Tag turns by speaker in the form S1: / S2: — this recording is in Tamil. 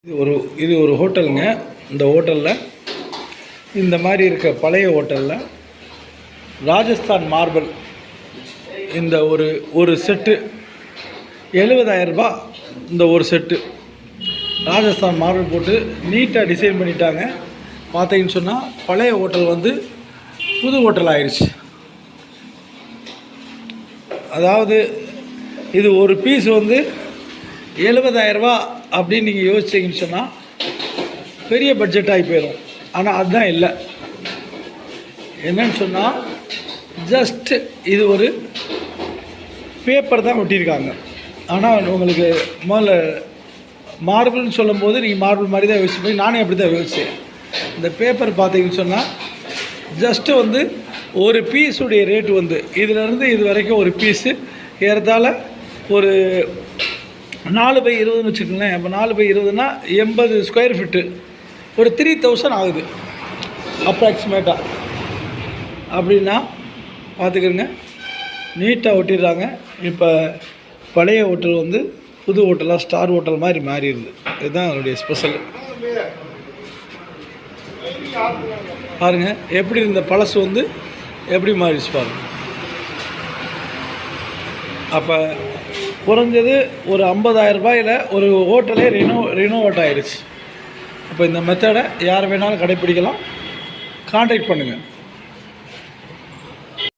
S1: இது ஒரு ஹோட்டலுங்க. இந்த ஹோட்டலில் இந்த மாதிரி இருக்க பழைய ஹோட்டலில் ராஜஸ்தான் மார்பிள் இந்த ஒரு செட்டு 70,000 ரூபாய். இந்த ஒரு செட்டு ராஜஸ்தான் மார்பிள் போட்டு நீட்டாக டிசைன் பண்ணிட்டாங்க. பார்த்தீங்கன்னு சொன்னால் பழைய ஹோட்டல் வந்து புது ஹோட்டல் ஆயிடுச்சு. அதாவது இது ஒரு பீஸ் வந்து 70,000 ரூபாய் அப்படின்னு நீங்கள் யோசிச்சிங்கன்னு சொன்னால் பெரிய பட்ஜெட் ஆகி போயிடும். ஆனால் அதுதான் இல்லை. என்னன்னு சொன்னால் ஜஸ்ட்டு இது ஒரு பேப்பர் தான் ஒட்டியிருக்காங்க. ஆனால் உங்களுக்கு முதல்ல மார்பிள்னு சொல்லும்போது நீங்கள் மார்பிள் மாதிரி தான் யோசிச்சு, நானே அப்படி தான் யோசித்தேன். இந்த பேப்பர் பார்த்தீங்கன்னு சொன்னால் ஜஸ்ட்டு வந்து ஒரு பீஸுடைய ரேட்டு வந்து இதிலேருந்து இது வரைக்கும் ஒரு பீஸு ஏறத்தாழ ஒரு 4/20 வச்சுக்கோங்களேன். இப்போ 4/20னா 80 ஸ்கொயர் ஃபீட்டு ஒரு 3000 ஆகுது அப்ராக்சிமேட்டாக. அப்படின்னா பார்த்துக்கிறங்க, நீட்டாக ஒட்டிடுறாங்க. இப்போ பழைய ஹோட்டல் வந்து புது ஹோட்டலாக ஸ்டார் ஹோட்டல் மாதிரி மாறிடுது. இதுதான் அதனுடைய ஸ்பெஷல். பாருங்கள் எப்படி இந்த பழசு வந்து எப்படி மாறிடுச்சு பாருங்கள். அப்போ குறைஞ்சது ஒரு 50,000 ரூபாயில் ஒரு ஹோட்டலே ரினோவேட் ஆகிடுச்சு. அப்போ இந்த மெத்தடை யார் வேணாலும் கடைப்பிடிக்கலாம். கான்டாக்ட் பண்ணுங்கள்.